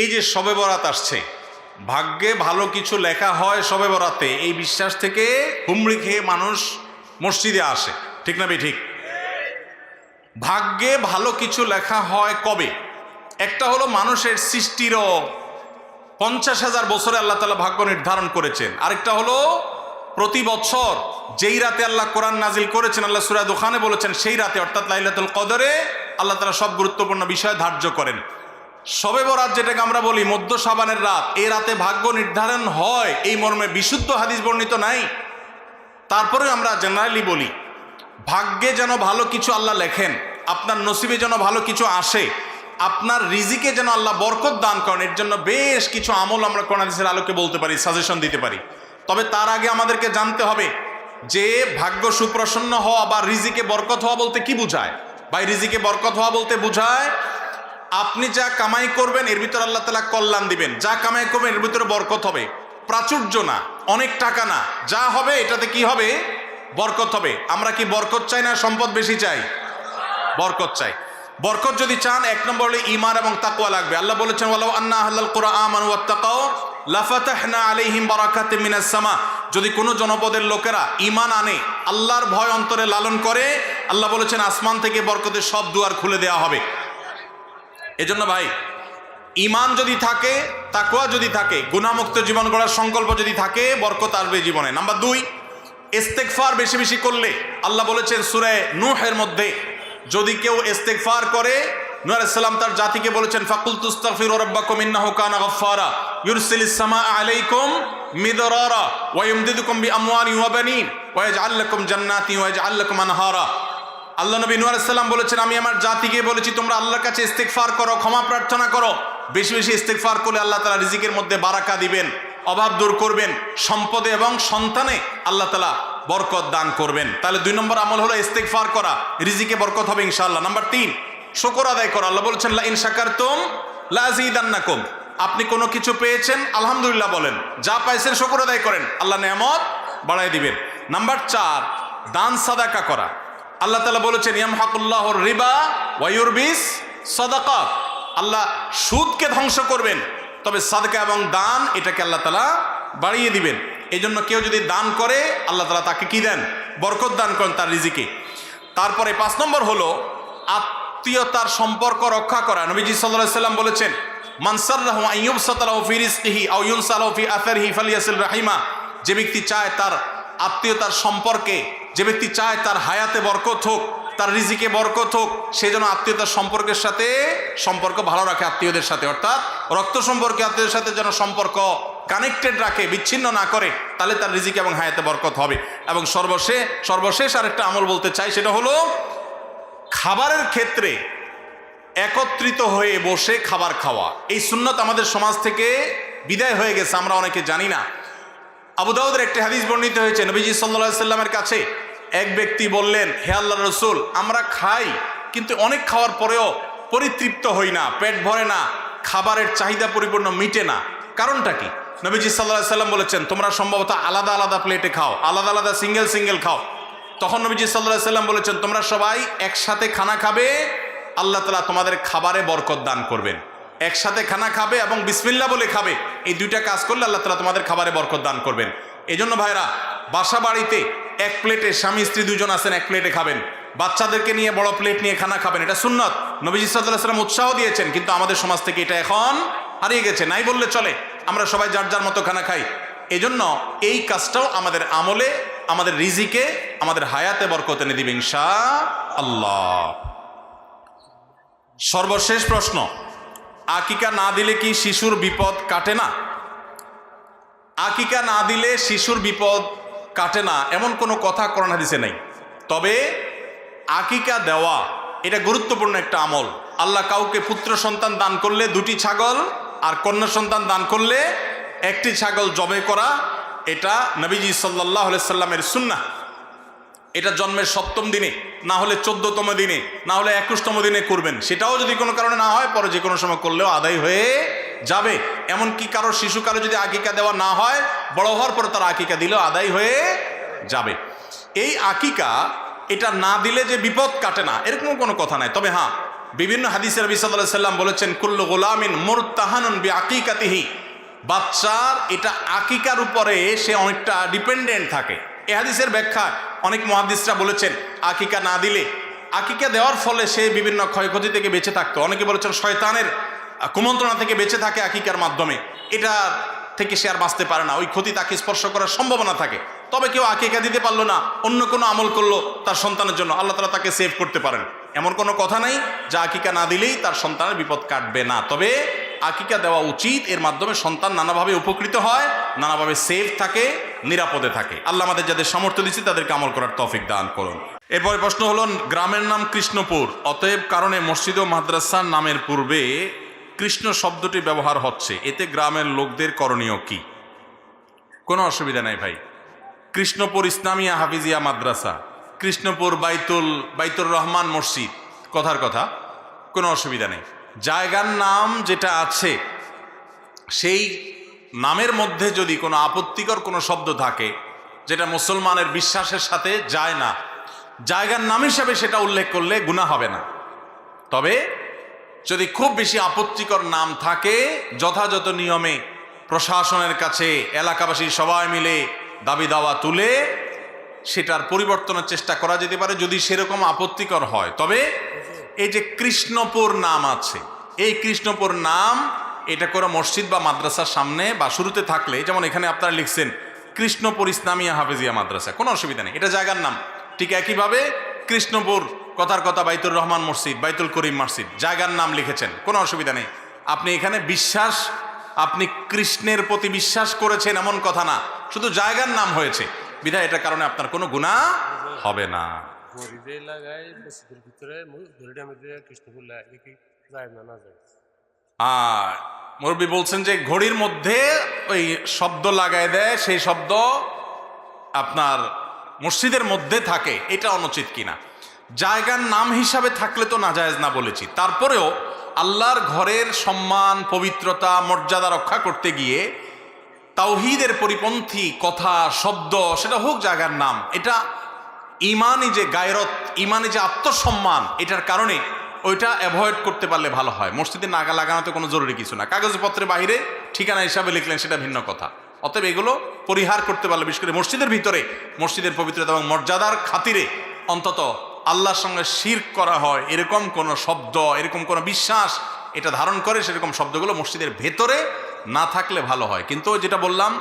এই যে শবে বরাত আসছে, ভাগ্যে ভালো কিছু লেখা হয় শবে বরাতে, এই বিশ্বাস থেকে হুমড়ি খেয়ে মানুষ মসজিদে আসে, ঠিক না ঠিক? ভাগ্যে ভালো কিছু লেখা হয় কবে? একটা হলো মানুষের সৃষ্টিরও 50,000 বছরে আল্লাহ তাআলা ভাগ্য নির্ধারণ করেছেন। আরেকটা হলো প্রতি বছর যেই রাতে আল্লাহ কোরআন নাজিল করেছেন, আল্লাহ সূরা দুখানে বলেছেন সেই রাতে অর্থাৎ লাইলাতুল কদরে আল্লাহ তাআলা সব গুরুত্বপূর্ণ বিষয় ধার্য করেন। শবে বরাত যেটাকে আমরা বলি মধ্য শাবানের রাত, এই রাতে ভাগ্য নির্ধারণ হয় এই মর্মে বিশুদ্ধ হাদিস বর্ণিত নাই। তারপরে আমরা জেনারেলি বলি ভাগ্যে যেন ভালো কিছু আল্লাহ লেখেন, আপনার নসিবে যেন ভালো কিছু আসে, আপনার রিজিকে যেন আল্লাহ বরকত দান করেন, এর জন্য বেশ কিছু আমল আমরা কোরআন হাদিসের আলোকে বলতে পারি, সাজেশন দিতে পারি। তবে তার আগে আমাদেরকে জানতে হবে যে ভাগ্য সুপ্রসন্ন হওয়া বা রিজিকে বরকত হওয়া বলতে কি বোঝায়। ভাই, রিজিকে বরকত হওয়া বলতে বোঝায় আপনি যা কামাই করবেন এর ভিতরে আল্লাহ তাআলা কল্যাণ দিবেন, যা কামাই করবেন এর ভিতরে বরকত হবে, প্রাচুর্য না, অনেক টাকা না, যা হবে এটাতে কি হবে? বরকত হবে। আমরা কি বরকত চাই না সম্পদ বেশি চাই? বরকত চাই। বরকত যদি চান এক নম্বর হলে ঈমান এবং তাকওয়া লাগবে। আল্লাহ বলেছেন ওয়ালাউ আন্না আহলাল কুরআন আমানু ওয়াত্তাকাউ লাফাতাহনা আলাইহিম বারাকাতিম মিনাস সামা। যদি কোনো জনপদের লোকেরা ঈমান আনে, আল্লাহর ভয় অন্তরে লালন করে, আল্লাহ বলেছেন আসমান থেকে বরকতের সব দুয়ার খুলে দেওয়া হবে। এজন্য ভাই, ঈমান যদি থাকে, তাকওয়া যদি থাকে, গুনাহমুক্ত জীবন গড়ার সংকল্প যদি থাকে, বরকত আসবে জীবনে। নাম্বার 2, ইস্তেগফার বেশি বেশি করলে আল্লাহ বলেছেন সূরা নূহের মধ্যে, যদি কেউ ইস্তেগফার করে, নূহ আলাইহিস সালাম তার জাতিকে বলেছেন ফাকুলতু আস্তাগফিরু রাব্বাকুম ইন্নাহু কানা গাফফারা ইউরসিলিস সামাআ আলাইকুম মিদরারা ওয়া ইমদিদুকুম বিআমওয়ালিন ওয়া বানিন ওয়া ইয়াজআল লাকুম জান্নাতিন ওয়া ইয়াজআল লাকুম আনহারা। আল্লাহ নবী নূহ আলাইহিস সালাম বলেছেন আমি আমার জাতিকে বলেছি তোমরা আল্লাহর কাছে ইস্তেগফার করো, ক্ষমা প্রার্থনা করো। বেশি বেশি ইস্তেগফার করলে আল্লাহ তাআলা রিজিকের মধ্যে বারাকা দিবেন, অভাব দূর করবেন, সম্পদে এবং সন্তানে আল্লাহ তাআলা বরকত দান করবেন। তাহলে 2 নম্বর আমল হলো ইস্তেগফার করা, রিজিকে বরকত হবে ইনশাআল্লাহ। নাম্বার 3, শুকর আদায় করা। আল্লাহ বলেছেন লা ইন শাকারতুম লা আযীদান্নাকুম। আপনি কোনো কিছু পেয়েছেন আলহামদুলিল্লাহ বলেন, যা পাইছেন শুকর আদায় করেন, আল্লাহ নেয়ামত বাড়ায় দিবেন। নাম্বার 4, দান সাদাকা করা। আল্লাহ তাআলা বলেছেন ইয়ামহাকুল্লাহুর রিবা ওয়া ইউরবিস সাদাকাত। আল্লাহ সুদকে ধ্বংস করবেন, তবে সাদকা এবং দান এটাকে আল্লাহ তাআলা বাড়িয়ে দিবেন। এই জন্য কেউ যদি দান করে আল্লাহ তাআলা তাকে কি দেন? বরকত দান করেন তার রিজিকে। তারপরে 5 নম্বর হলো আত্মীয়তার সম্পর্ক রক্ষা করা। নবীজি সাল্লাল্লাহু আলাইহি সাল্লাম বলেছেন মান সাররাহু আন ইউবসাতা লাহু ফি রিজকিহি আও ইউনসা লাহু ফি আসারিহি ফালিয়াসিল রাহিমা। যে ব্যক্তি চায় তার আত্মীয়তার সম্পর্কে, যে ব্যক্তি চায় তার হায়াতে বরকত হোক, তার রিজিকে বরকত হোক, সে যেন আত্মীয়তার সম্পর্কের সাথে সম্পর্ক ভালো রাখে, আত্মীয়দের সাথে অর্থাৎ রক্ত সম্পর্কে আত্মীয়দের সাথে যেন সম্পর্ক কানেক্টেড রাখে, বিচ্ছিন্ন না করে, তাহলে তার রিজিক এবং হায়াতে বরকত হবে। এবং সর্বশেষ আরেকটা আমল বলতে চাই, সেটা হলো খাবারের ক্ষেত্রে একত্রিত হয়ে বসে খাবার খাওয়া। এই সুন্নত আমাদের সমাজ থেকে বিদায় হয়ে গেছে, আমরা অনেকে জানি না। আবু দাউদের একটি হাদিস বর্ণিত হয়েছে, নবীজি সাল্লাল্লাহু আলাইহি সাল্লামের কাছে এক ব্যক্তি বললেন হে আল্লাহর রাসূল, আমরা খাই কিন্তু অনেক খাওয়ার পরেও পরিতৃপ্ত হই না, পেট ভরে না, খাবারের চাহিদা পরিপূর্ণ মিটে না, কারণটা কি? নবীজি সাল্লাল্লাহু আলাইহি সাল্লাম বলেছেন তোমরা সম্ভবত আলাদা আলাদা প্লেটে খাও, আলাদা আলাদা সিঙ্গেল খাও। তখন নবীজি সাল্লাল্লাহু আলাইহি সাল্লাম বলেছেন তোমরা সবাই একসাথে খানা খাবে, আল্লাহ তাআলা তোমাদের খাবারে বরকত দান করবেন। একসাথে খানা খাবে এবং বিসমিল্লাহ বলে খাবে, এই 2টা কাজ করলে আল্লাহ তাআলা তোমাদের খাবারে বরকত দান করবেন। এই জন্য ভাইরা, বাসা বাড়িতে এক প্লেটে স্বামী স্ত্রী 2 জন আছেন, এক প্লেটে খাবেন। বাচ্চাদেরকে নিয়ে বড় প্লেট নিয়ে খানা খাবেন, এটা সুন্নত। নবীজি সাল্লাল্লাহু আলাইহি সাল্লাম উৎসাহ দিয়েছেন, কিন্তু আমাদের সমাজ থেকে এটা এখন হারিয়ে গেছে, নাই বললে চলে। আমরা সবাই যার যার মতো খানা খাই। এজন্য এই কাজটাও আমাদের আমলে, আমাদের রিজিকে, আমাদের হায়াতে বরকত এনে দিবে ইনশাআল্লাহ। সর্বশেষ প্রশ্ন, আকিকা না দিলে কি শিশুর বিপদ কাটে না? আকিকা না দিলে শিশুর বিপদ কাটে না এমন কোনো কথা কোরআন হাদিসে নেই। তবে আকিকা দেওয়া এটা গুরুত্বপূর্ণ একটা আমল। আল্লাহ কাউকে পুত্র সন্তান দান করলে 2টি ছাগল, আর কন্যা সন্তান দান করলে 1টি ছাগল জবে করা, এটা নবীজি সাল্লাল্লাহু আলাইহি সাল্লামের সুন্নাহ। এটা জন্মের 7ম দিনে, না হলে 14তম দিনে, না হলে 21তম দিনে করবেন। সেটাও যদি কোনো কারণে না হয়, পরে যে কোনো সময় করলেও আদায় হয়ে যাবে। এমনকি কারো শিশুকালে যদি আকিকা দেওয়া না হয়, বড় হওয়ার পরে তার আকিকা দিলেও আদায় হয়ে যাবে। এই আকিকা এটা না দিলে যে বিপদ কাটে না এরকম কোনো কথা নাই। তবে হ্যাঁ, বিভিন্ন হাদিসে নবী সাল্লাল্লাহু আলাইহি সাল্লাম বলেছেন কুল্লু গুলামিন মুরতাহানুন বিআকিকাতিহি, বাচ্চার এটা আকিকার উপরে সে অনেকটা ডিপেন্ডেন্ট থাকে। এই হাদিসের ব্যাখ্যা অনেক মুহাদ্দিসরা বলেছেন আকিকা না দিলে, আকিকা দেওয়ার ফলে সে বিভিন্ন ক্ষয়ক্ষতি থেকে বেঁচে থাকতো। অনেকে বলেছেন শয়তানের কুমন্ত্রণা থেকে বেঁচে থাকে আকিকার মাধ্যমে, এটা থেকে সে আর বাঁচতে পারে না, ওই ক্ষতি তাকে স্পর্শ করার সম্ভাবনা থাকে। তবে কেউ আকিকা দিতে পারলো না, অন্য কোনো আমল করলো তার সন্তানের জন্য, আল্লাহ তাআলা তাকে সেভ করতে পারেন। এমন কোনো কথা নাই যে আকিকা না দিলেই তার সন্তানের বিপদ কাটবে না। তবে আকিকা দেওয়া উচিত, এর মাধ্যমে সন্তান নানাভাবে উপকৃত হয়, নানাভাবে সেফ থাকে, নিরাপদে থাকে। আল্লাহ আমাদের যাদের সামর্থ্য দিচ্ছে তাদেরকে আমল করার তৌফিক দান করুন। এরপরে প্রশ্ন হলো, গ্রামের নাম কৃষ্ণপুর, অতএব কারণে মসজিদ ও মাদ্রাসার নামের পূর্বে কৃষ্ণ শব্দটি ব্যবহার হচ্ছে, এতে গ্রামের লোকদের করণীয় কি? কোনো অসুবিধা নাই ভাই। কৃষ্ণপুর ইসলামিয়া হাফিজিয়া মাদ্রাসা, কৃষ্ণপুর বাইতুর রহমান মসজিদ, কথার কথা, কোনো অসুবিধা নেই। জায়গার নাম যেটা আছে সেই নামের মধ্যে যদি কোনো আপত্তিকর কোনো শব্দ থাকে যেটা মুসলমানের বিশ্বাসের সাথে যায় না, জায়গার নাম হিসাবে সেটা উল্লেখ করলে গুনাহ হবে না। তবে যদি খুব বেশি আপত্তিকর নাম থাকে, যথাযথ নিয়মে প্রশাসনের কাছে এলাকাবাসী সবাই মিলে দাবি দাওয়া তুলে সেটার পরিবর্তনের চেষ্টা করা যেতে পারে, যদি সেরকম আপত্তিকর হয়। তবে এই যে কৃষ্ণপুর নাম আছে, এই কৃষ্ণপুর নাম এটা করে মসজিদ বা মাদ্রাসার সামনে বা শুরুতে থাকলে, যেমন এখানে আপনারা লিখছেন কৃষ্ণপুর ইসলামিয়া হাফিজিয়া মাদ্রাসা, কোনো অসুবিধা নেই, এটা জায়গার নাম। ঠিক একইভাবে কৃষ্ণপুর কথার কথা বাইতুর রহমান মসজিদ, বাইতুল করিম মসজিদ, জায়গার নাম লিখেছেন, কোনো অসুবিধা নেই। আপনি এখানে বিশ্বাস, আপনি কৃষ্ণের প্রতি বিশ্বাস করেছেন এমন কথা না, শুধু জায়গার নাম হয়েছে বিধায় এটার কারণে আপনার কোনো গুনাহ হবে না। মুরব্বী বলছেন যে ঘড়ির মধ্যে ওই শব্দ লাগায় দেয়, সেই শব্দ আপনার মসজিদের মধ্যে থাকে, এটা অনুচিত কিনা? জায়গার নাম হিসাবে থাকলে তো নাজায়েজ না বলেছি, তারপরেও আল্লাহর ঘরের সম্মান, পবিত্রতা, মর্যাদা রক্ষা করতে গিয়ে তাওহীদের পরিপন্থী কথা, শব্দ, সেটা হোক জায়গার নাম, এটা ইমানি যে গায়রত, ইমানি যে আত্মসম্মান, এটার কারণে ওইটা অ্যাভয়েড করতে পারলে ভালো হয়। মসজিদে নাগা লাগানোতে কোনো জরুরি কিছু না, কাগজপত্রে বাইরে ঠিকানা হিসাবে লিখলেন সেটা ভিন্ন কথা। অতএব এগুলো পরিহার করতে পারলে, বিশেষ করে মসজিদের ভিতরে মসজিদের পবিত্রতা এবং মর্যাদার খাতিরে অন্তত আল্লাহর সঙ্গে শিরক করা হয় এরকম কোনো শব্দ, এরকম কোনো বিশ্বাস এটা ধারণ করে, সেরকম শব্দগুলো মসজিদের ভেতরে না থাকলে ভালো হয়। কিন্তু যেটা বললাম,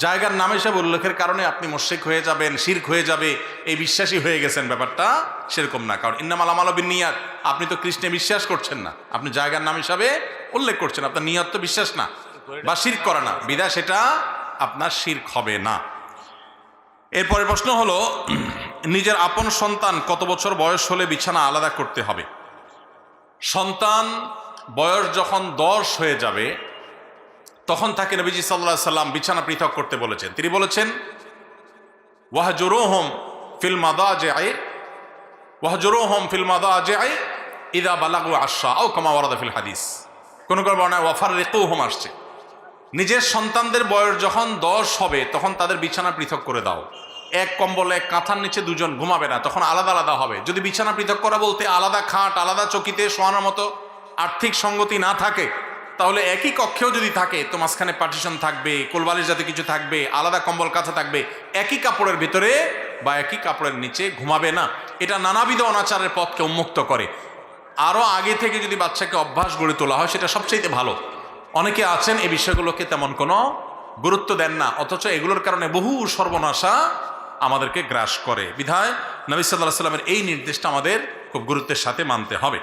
জায়গার নাম হিসাবে উল্লেখের কারণে আপনি মুশরিক হয়ে যাবেন, শিরক হয়ে যাবে, এই বিশ্বাসী হয়ে গেছেন, ব্যাপারটা সেরকম না। কারণ ইন্নামাল আমালু বিন্নিয়াত, আপনি তো কৃষ্ণে বিশ্বাস করছেন না, আপনি জায়গার নাম হিসাবে উল্লেখ করছেন, আপনার নিয়ত তো বিশ্বাস না বা শিরক করা না, বিধায় সেটা আপনার শিরক হবে না। এরপরে প্রশ্ন হলো, নিজের আপন সন্তান কত বছর বয়স হলে বিছানা আলাদা করতে হবে? সন্তান বয়স যখন 10 হয়ে যাবে তখন তাকে নবীজি সাল্লাল্লাহু আলাইহি সাল্লাম বিছানা পৃথক করতে বলেছেন। তিনি বলেছেন ওয়াহজুরুহুম ফিল মাদাজি'i ইযা বালাগু 10 আও কামা ওয়ারাদা ফিল হাদিস। কোন কোন বর্ণনায় ওয়াফাররিকুহুম আসছে। নিজের সন্তানদের বয়স যখন 10 হবে তখন তাদের বিছানা পৃথক করে দাও। এক কম্বলে, এক কাঁথার নিচে দুজন ঘুমাবে না, তখন আলাদা আলাদা হবে। যদি বিছানা পৃথক করা বলতে আলাদা খাট, আলাদা চকিতে শোয়ানোর মতো আর্থিক সঙ্গতি না থাকে, তাহলে একই কক্ষেও যদি থাকে তো মাঝখানে পার্টিশন থাকবে, কোলবালিশ জাতীয় কিছু থাকবে, আলাদা কম্বল কাঁথা থাকবে, একই কাপড়ের ভিতরে বা একই কাপড়ের নিচে ঘুমাবে না। এটা নানাবিধ অনাচারের পথকে উন্মুক্ত করে। আরও আগে থেকে যদি বাচ্চাকে অভ্যাস গড়ে তোলা হয় সেটা সবচেয়ে ভালো। অনেকে আছেন এই বিষয়গুলোকে তেমন কোনো গুরুত্ব দেন না, অথচ এগুলোর কারণে বহু সর্বনাশা আমাদেরকে গ্রাস করে। বিধায় নবী সাল্লাল্লাহু আলাইহি ওয়াসাল্লামের এই নির্দেশটা আমাদের খুব গুরুত্বের সাথে মানতে হবে।